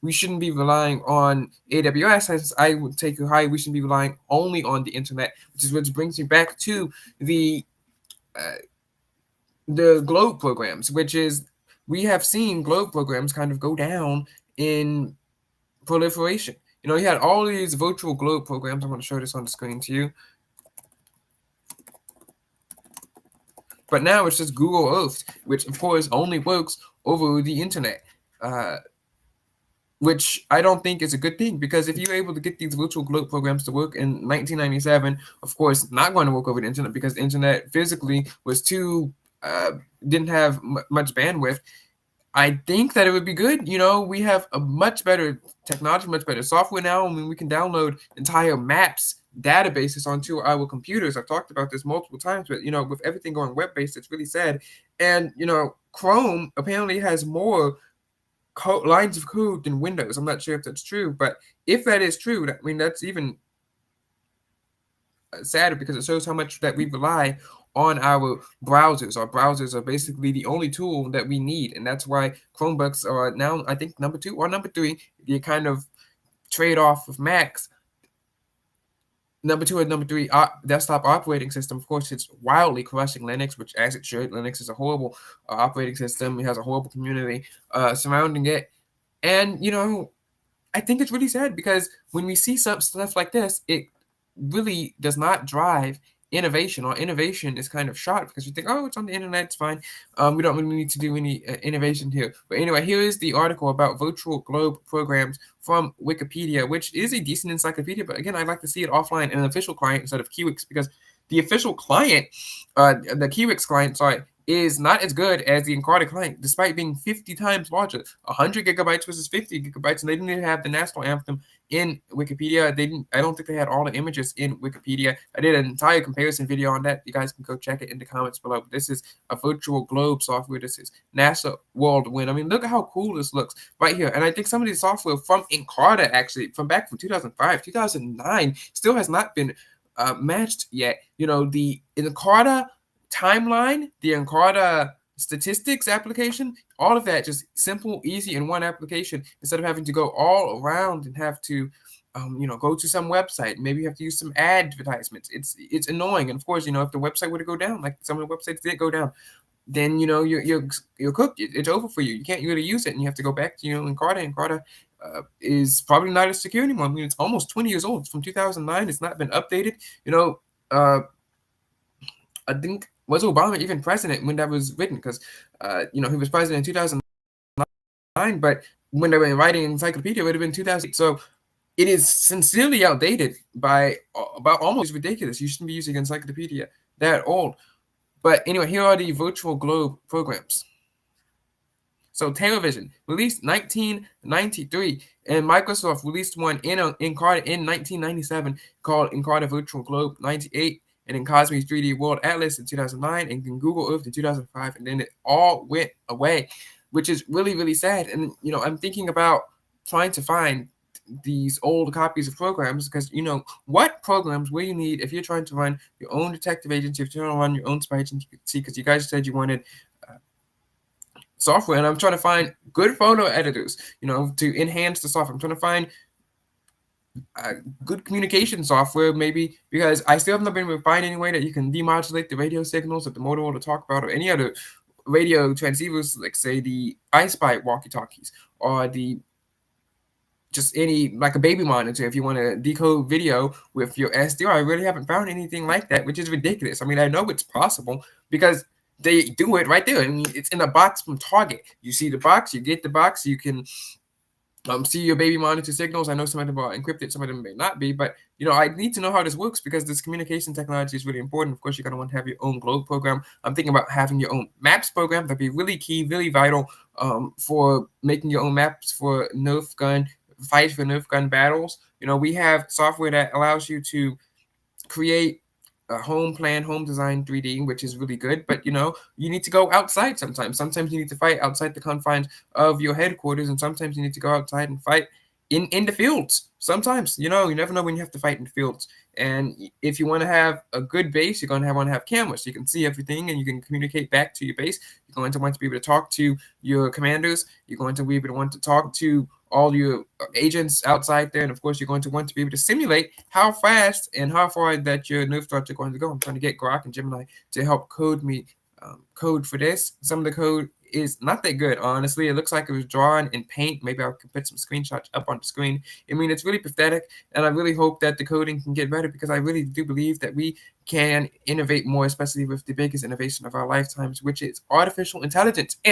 we shouldn't be relying on AWS. As I would take you high, we should be relying only on the internet, which brings me back to the uh, the globe programs, which is we have seen globe programs kind of go down in proliferation. You had all these virtual globe programs. I'm going to show this on the screen to you. But now it's just Google Earth, which of course only works over the internet, which I don't think is a good thing, because if you're able to get these virtual globe programs to work in 1997, of course, not going to work over the internet because the internet physically was too, didn't have much bandwidth. I think that it would be good. We have a much better technology, much better software now. I mean, we can download entire maps databases onto our computers. I've talked about this multiple times, but with everything going web-based, it's really sad. And Chrome apparently has more lines of code than Windows. I'm not sure if that's true, but if that is true, that's even sadder, because it shows how much that we rely on our browsers. Our browsers are basically the only tool that we need, and that's why Chromebooks are now, I think, number 2 or number 3. You kind of trade off with Macs. Number 2 and number 3, desktop operating system. Of course, it's wildly crushing Linux, which, as it should. Linux is a horrible operating system. It has a horrible community surrounding it, and I think it's really sad, because when we see some stuff like this, it really does not drive innovation, or innovation is kind of shot, because you think, oh, it's on the internet, it's fine. We don't really need to do any innovation here. But anyway, here is the article about virtual globe programs from Wikipedia, which is a decent encyclopedia. But again, I'd like to see it offline in an official client instead of Kiwix, because the official client, the Kiwix client, sorry, is not as good as the Encarta client, despite being 50 times larger. 100 gigabytes versus 50 gigabytes, and they didn't even have the national anthem in Wikipedia. I don't think they had all the images in Wikipedia. I did an entire comparison video on that. You guys can go check it in the comments below. But this is a virtual globe software. This is NASA World Wind. I mean, look at how cool this looks right here. And I think some of these software from Encarta, actually, from 2005, 2009, still has not been matched yet. The Encarta timeline, the Encarta statistics application, all of that just simple, easy in one application, instead of having to go all around and have to go to some website. Maybe you have to use some advertisements. It's annoying. And of course, if the website were to go down, like some of the websites did go down, then you're cooked. It's over for you. You can't really use it, and you have to go back to Encarta. Encarta is probably not as secure anymore. I mean, it's almost 20 years old. It's from 2009. It's not been updated. I think, was Obama even president when that was written? Because he was president in 2009, but when they were writing encyclopedia, it would have been 2008. So it is sincerely outdated by about almost ridiculous. You shouldn't be using encyclopedia that old. But anyway, here are the virtual globe programs. So television, released 1993, and Microsoft released one in Encarta in 1997 called Encarta Virtual Globe 98. And then Cosmos 3D World Atlas in 2009, and then Google Earth in 2005, and then it all went away, which is really, really sad. And, I'm thinking about trying to find these old copies of programs, because, what programs will you need if you're trying to run your own detective agency, if you're trying to run your own spy agency, because you guys said you wanted software, and I'm trying to find good photo editors, to enhance the software. I'm trying to find good communication software, maybe, because I still have not been able to find any way that you can demodulate the radio signals that the Motorola talk about, or any other radio transceivers, like say the iSpy walkie-talkies, or just any, like a baby monitor, if you want to decode video with your SDR. I really haven't found anything like that, which is ridiculous. I mean, I know it's possible because they do it right there. I mean, it's in a box from Target. You see the box, you get the box, you can see your baby monitor signals. I know some of them are encrypted, some of them may not be, but I need to know how this works, because this communication technology is really important. Of course, you're going to want to have your own globe program. I'm thinking about having your own maps program. That'd be really key, really vital for making your own maps for Nerf gun fights, for Nerf gun battles. We have software that allows you to create a home plan, home design 3D, which is really good. But you need to go outside sometimes. Sometimes you need to fight outside the confines of your headquarters, and sometimes you need to go outside and fight in the fields. Sometimes, you never know when you have to fight in the fields. And if you want to have a good base, you're going to want to have cameras. You can see everything and you can communicate back to your base. You're going to want to be able to talk to your commanders. You're going to be able to want to talk to all your agents outside there. And of course, you're going to want to be able to simulate how fast and how far that your nerf darts are going to go. I'm trying to get Grok and Gemini to help code me code for this. Some of the code is not that good, honestly. It looks like it was drawn in paint. Maybe I could put some screenshots up on the screen. I mean, it's really pathetic, and I really hope that the coding can get better because I really do believe that we can innovate more, especially with the biggest innovation of our lifetimes, which is artificial intelligence.